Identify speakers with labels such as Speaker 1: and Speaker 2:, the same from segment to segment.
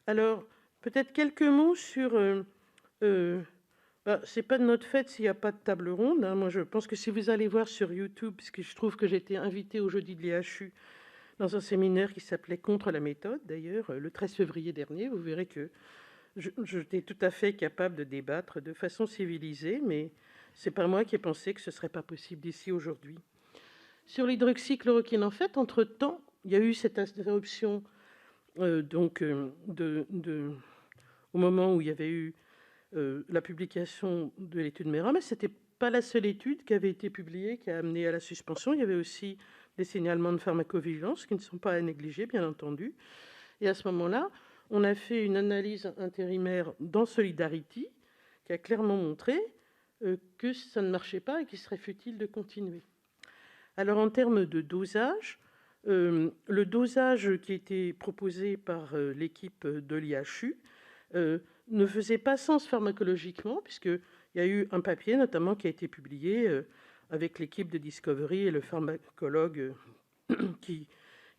Speaker 1: Alors, peut-être quelques mots sur... c'est pas de notre fait s'il n'y a pas de table ronde, hein. Moi, je pense que si vous allez voir sur YouTube, parce que je trouve que j'ai été invitée au jeudi de l'IHU dans un séminaire qui s'appelait «Contre la méthode», d'ailleurs, le 13 février dernier, vous verrez que j'étais tout à fait capable de débattre de façon civilisée, mais c'est pas moi qui ai pensé que ce serait pas possible d'ici aujourd'hui. Sur l'hydroxychloroquine, en fait, entre-temps, il y a eu cette interruption au moment où il y avait eu la publication de l'étude MERA, mais ce n'était pas la seule étude qui avait été publiée qui a amené à la suspension. Il y avait aussi des signalements de pharmacovigilance qui ne sont pas à négliger, bien entendu. Et à ce moment-là, on a fait une analyse intérimaire dans Solidarity qui a clairement montré que ça ne marchait pas et qu'il serait futile de continuer. Alors, en termes de dosage, le dosage qui a été proposé par l'équipe de l'IHU ne faisait pas sens pharmacologiquement, puisqu'il y a eu un papier notamment qui a été publié avec l'équipe de Discovery et le pharmacologue qui,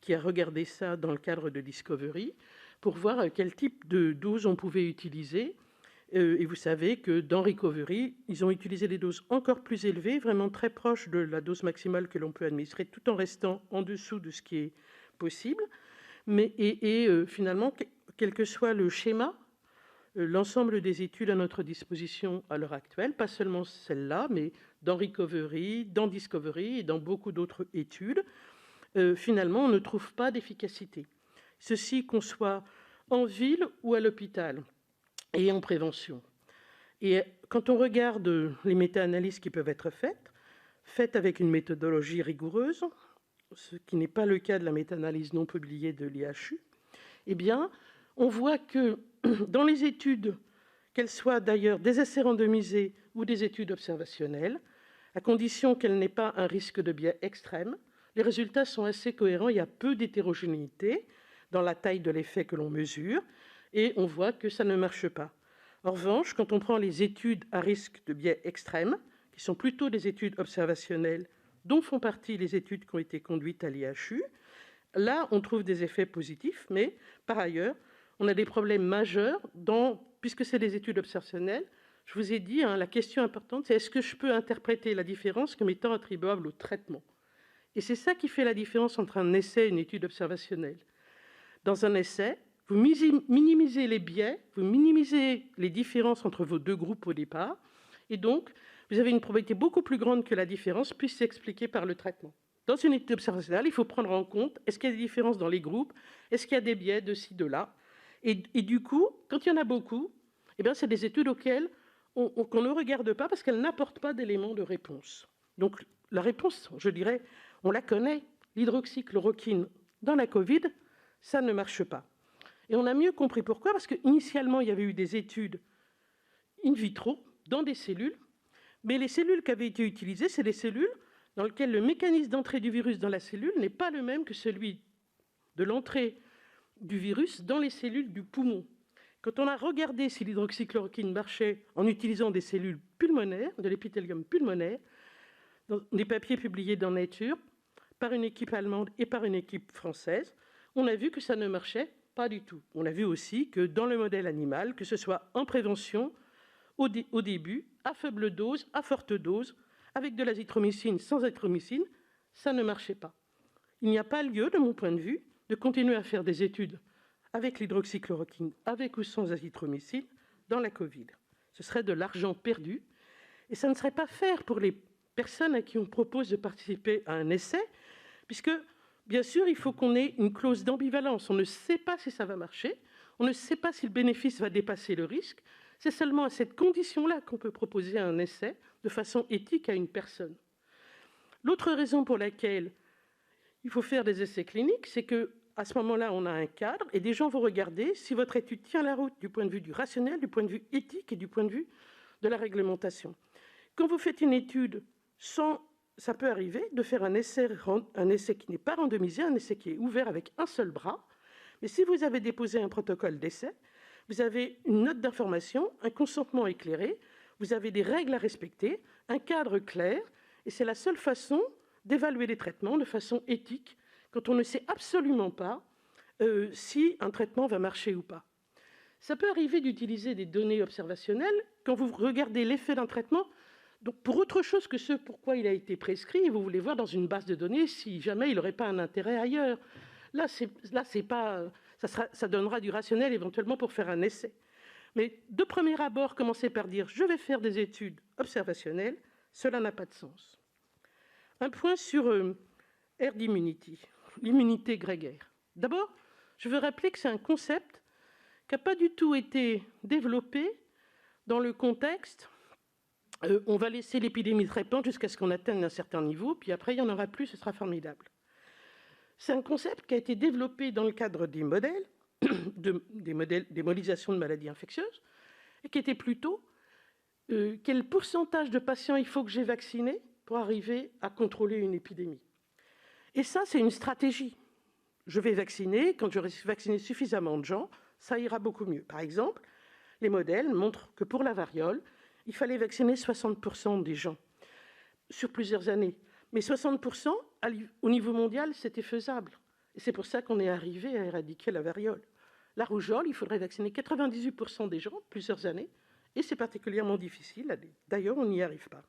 Speaker 1: qui a regardé ça dans le cadre de Discovery pour voir quel type de dose on pouvait utiliser. Et vous savez que dans Recovery, ils ont utilisé des doses encore plus élevées, vraiment très proches de la dose maximale que l'on peut administrer, tout en restant en dessous de ce qui est possible. Finalement, quel que soit le schéma, l'ensemble des études à notre disposition à l'heure actuelle, pas seulement celle-là, mais dans Recovery, dans Discovery et dans beaucoup d'autres études, finalement, on ne trouve pas d'efficacité. Ceci qu'on soit en ville ou à l'hôpital et en prévention. Et quand on regarde les méta-analyses qui peuvent être faites avec une méthodologie rigoureuse, ce qui n'est pas le cas de la méta-analyse non publiée de l'IHU, eh bien, on voit que dans les études, qu'elles soient d'ailleurs des essais randomisés ou des études observationnelles, à condition qu'elles n'aient pas un risque de biais extrême, les résultats sont assez cohérents. Il y a peu d'hétérogénéité dans la taille de l'effet que l'on mesure, et on voit que ça ne marche pas. En revanche, quand on prend les études à risque de biais extrême, qui sont plutôt des études observationnelles, dont font partie les études qui ont été conduites à l'IHU, là, on trouve des effets positifs, mais par ailleurs, on a des problèmes majeurs puisque c'est des études observationnelles. Je vous ai dit, la question importante, c'est est-ce que je peux interpréter la différence comme étant attribuable au traitement ? Et c'est ça qui fait la différence entre un essai et une étude observationnelle. Dans un essai, vous minimisez les biais, vous minimisez les différences entre vos deux groupes au départ, et donc vous avez une probabilité beaucoup plus grande que la différence puisse s'expliquer par le traitement. Dans une étude observationnelle, il faut prendre en compte, est-ce qu'il y a des différences dans les groupes, est-ce qu'il y a des biais de ci, de là, et du coup, quand il y en a beaucoup, c'est des études auxquelles qu'on ne regarde pas parce qu'elles n'apportent pas d'éléments de réponse. Donc la réponse, je dirais, on la connaît, l'hydroxychloroquine dans la Covid, ça ne marche pas. Et on a mieux compris pourquoi, parce qu'initialement, il y avait eu des études in vitro, dans des cellules, mais les cellules qui avaient été utilisées, c'est des cellules dans lesquelles le mécanisme d'entrée du virus dans la cellule n'est pas le même que celui de l'entrée du virus dans les cellules du poumon. Quand on a regardé si l'hydroxychloroquine marchait en utilisant des cellules pulmonaires, de l'épithélium pulmonaire, dans des papiers publiés dans Nature, par une équipe allemande et par une équipe française, on a vu que ça ne marchait pas du tout. On a vu aussi que dans le modèle animal, que ce soit en prévention, au début, à faible dose, à forte dose, avec de l'azithromycine, sans azithromycine, ça ne marchait pas. Il n'y a pas lieu, de mon point de vue, de continuer à faire des études avec l'hydroxychloroquine, avec ou sans azithromycine, dans la Covid. Ce serait de l'argent perdu, et ça ne serait pas fair pour les personnes à qui on propose de participer à un essai, puisque, bien sûr, il faut qu'on ait une clause d'ambivalence. On ne sait pas si ça va marcher, on ne sait pas si le bénéfice va dépasser le risque. C'est seulement à cette condition-là qu'on peut proposer un essai de façon éthique à une personne. L'autre raison pour laquelle il faut faire des essais cliniques, c'est qu'à ce moment-là, on a un cadre et des gens vont regarder si votre étude tient la route du point de vue du rationnel, du point de vue éthique et du point de vue de la réglementation. Quand vous faites une étude ça peut arriver de faire un essai qui n'est pas randomisé, un essai qui est ouvert avec un seul bras. Mais si vous avez déposé un protocole d'essai, vous avez une note d'information, un consentement éclairé, vous avez des règles à respecter, un cadre clair, et c'est la seule façon d'évaluer les traitements de façon éthique quand on ne sait absolument pas si un traitement va marcher ou pas. Ça peut arriver d'utiliser des données observationnelles quand vous regardez l'effet d'un traitement donc pour autre chose que ce pourquoi il a été prescrit, et vous voulez voir dans une base de données si jamais il n'aurait pas un intérêt ailleurs. Là, c'est pas, ça donnera du rationnel éventuellement pour faire un essai. Mais de premier abord, commencer par dire « je vais faire des études observationnelles », cela n'a pas de sens. Un point sur herd immunity, l'immunité grégaire. D'abord, je veux rappeler que c'est un concept qui n'a pas du tout été développé dans le contexte on va laisser l'épidémie se répandre jusqu'à ce qu'on atteigne un certain niveau, puis après, il n'y en aura plus, ce sera formidable. C'est un concept qui a été développé dans le cadre des modèles, des modélisations de maladies infectieuses, et qui était plutôt quel pourcentage de patients il faut que j'ai vaccinés pour arriver à contrôler une épidémie. Et ça, c'est une stratégie. Je vais vacciner, quand j'aurai vacciné suffisamment de gens, ça ira beaucoup mieux. Par exemple, les modèles montrent que pour la variole, il fallait vacciner 60% des gens sur plusieurs années. Mais 60%, au niveau mondial, c'était faisable. Et c'est pour ça qu'on est arrivé à éradiquer la variole. La rougeole, il faudrait vacciner 98% des gens, plusieurs années, et c'est particulièrement difficile. D'ailleurs, on n'y arrive pas.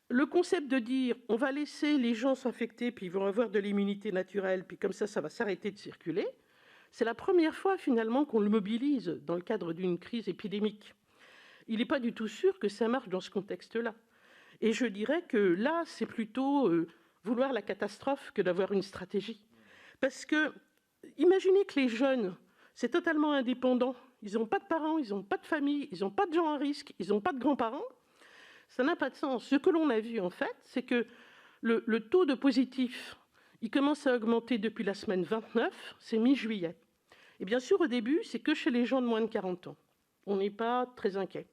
Speaker 1: Le concept de dire on va laisser les gens s'infecter, puis ils vont avoir de l'immunité naturelle, puis comme ça va s'arrêter de circuler, c'est la première fois finalement qu'on le mobilise dans le cadre d'une crise épidémique. Il n'est pas du tout sûr que ça marche dans ce contexte-là. Et je dirais que là, c'est plutôt vouloir la catastrophe que d'avoir une stratégie. Parce que, imaginez que les jeunes, c'est totalement indépendant. Ils n'ont pas de parents, ils n'ont pas de famille, ils n'ont pas de gens à risque, ils n'ont pas de grands-parents. Ça n'a pas de sens. Ce que l'on a vu, en fait, c'est que le taux de positifs, il commence à augmenter depuis la semaine 29, c'est mi-juillet. Et bien sûr, au début, c'est que chez les gens de moins de 40 ans. On n'est pas très inquiet.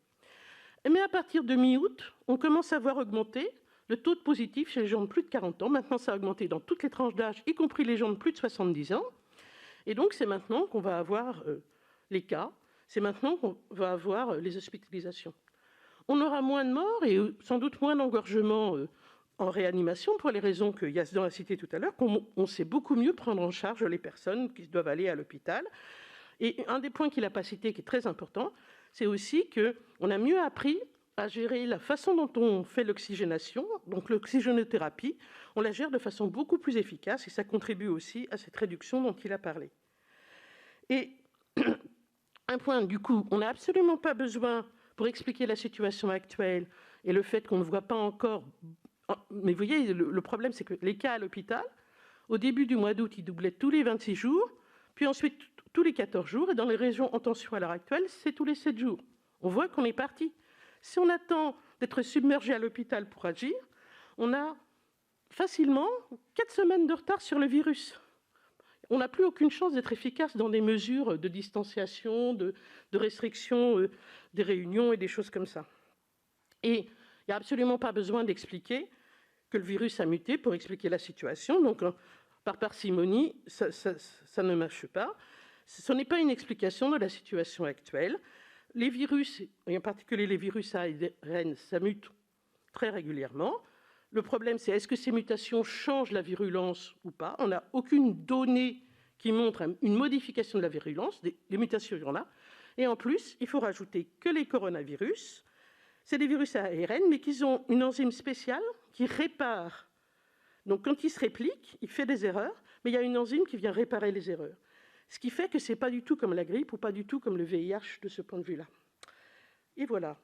Speaker 1: Mais à partir de mi-août, on commence à voir augmenter le taux de positif chez les gens de plus de 40 ans. Maintenant, ça a augmenté dans toutes les tranches d'âge, y compris les gens de plus de 70 ans. Et donc, c'est maintenant qu'on va avoir les cas, c'est maintenant qu'on va avoir les hospitalisations. On aura moins de morts et sans doute moins d'engorgements en réanimation, pour les raisons que Yazdan a citées tout à l'heure, qu'on sait beaucoup mieux prendre en charge les personnes qui doivent aller à l'hôpital. Et un des points qu'il n'a pas cité, qui est très important, c'est aussi qu'on a mieux appris à gérer la façon dont on fait l'oxygénation, donc l'oxygénothérapie, on la gère de façon beaucoup plus efficace et ça contribue aussi à cette réduction dont il a parlé. Et un point, du coup, on n'a absolument pas besoin, pour expliquer la situation actuelle et le fait qu'on ne voit pas encore... Mais vous voyez, le problème, c'est que les cas à l'hôpital, au début du mois d'août, ils doublaient tous les 26 jours, puis ensuite tous les 14 jours, et dans les régions en tension à l'heure actuelle, c'est tous les 7 jours. On voit qu'on est parti. Si on attend d'être submergé à l'hôpital pour agir, on a facilement 4 semaines de retard sur le virus. On n'a plus aucune chance d'être efficace dans des mesures de distanciation, de restriction des réunions et des choses comme ça. Et il n'y a absolument pas besoin d'expliquer que le virus a muté pour expliquer la situation. Donc, par parcimonie, ça ne marche pas. Ce n'est pas une explication de la situation actuelle. Les virus, et en particulier les virus à ARN, ça mute très régulièrement. Le problème, c'est est-ce que ces mutations changent la virulence ou pas? On n'a aucune donnée qui montre une modification de la virulence. Les mutations, il y en a. Et en plus, il faut rajouter que les coronavirus, c'est des virus à ARN, mais qu'ils ont une enzyme spéciale qui répare. Donc, quand ils se répliquent, il fait des erreurs, mais il y a une enzyme qui vient réparer les erreurs. Ce qui fait que ce n'est pas du tout comme la grippe ou pas du tout comme le VIH de ce point de vue-là. Et voilà.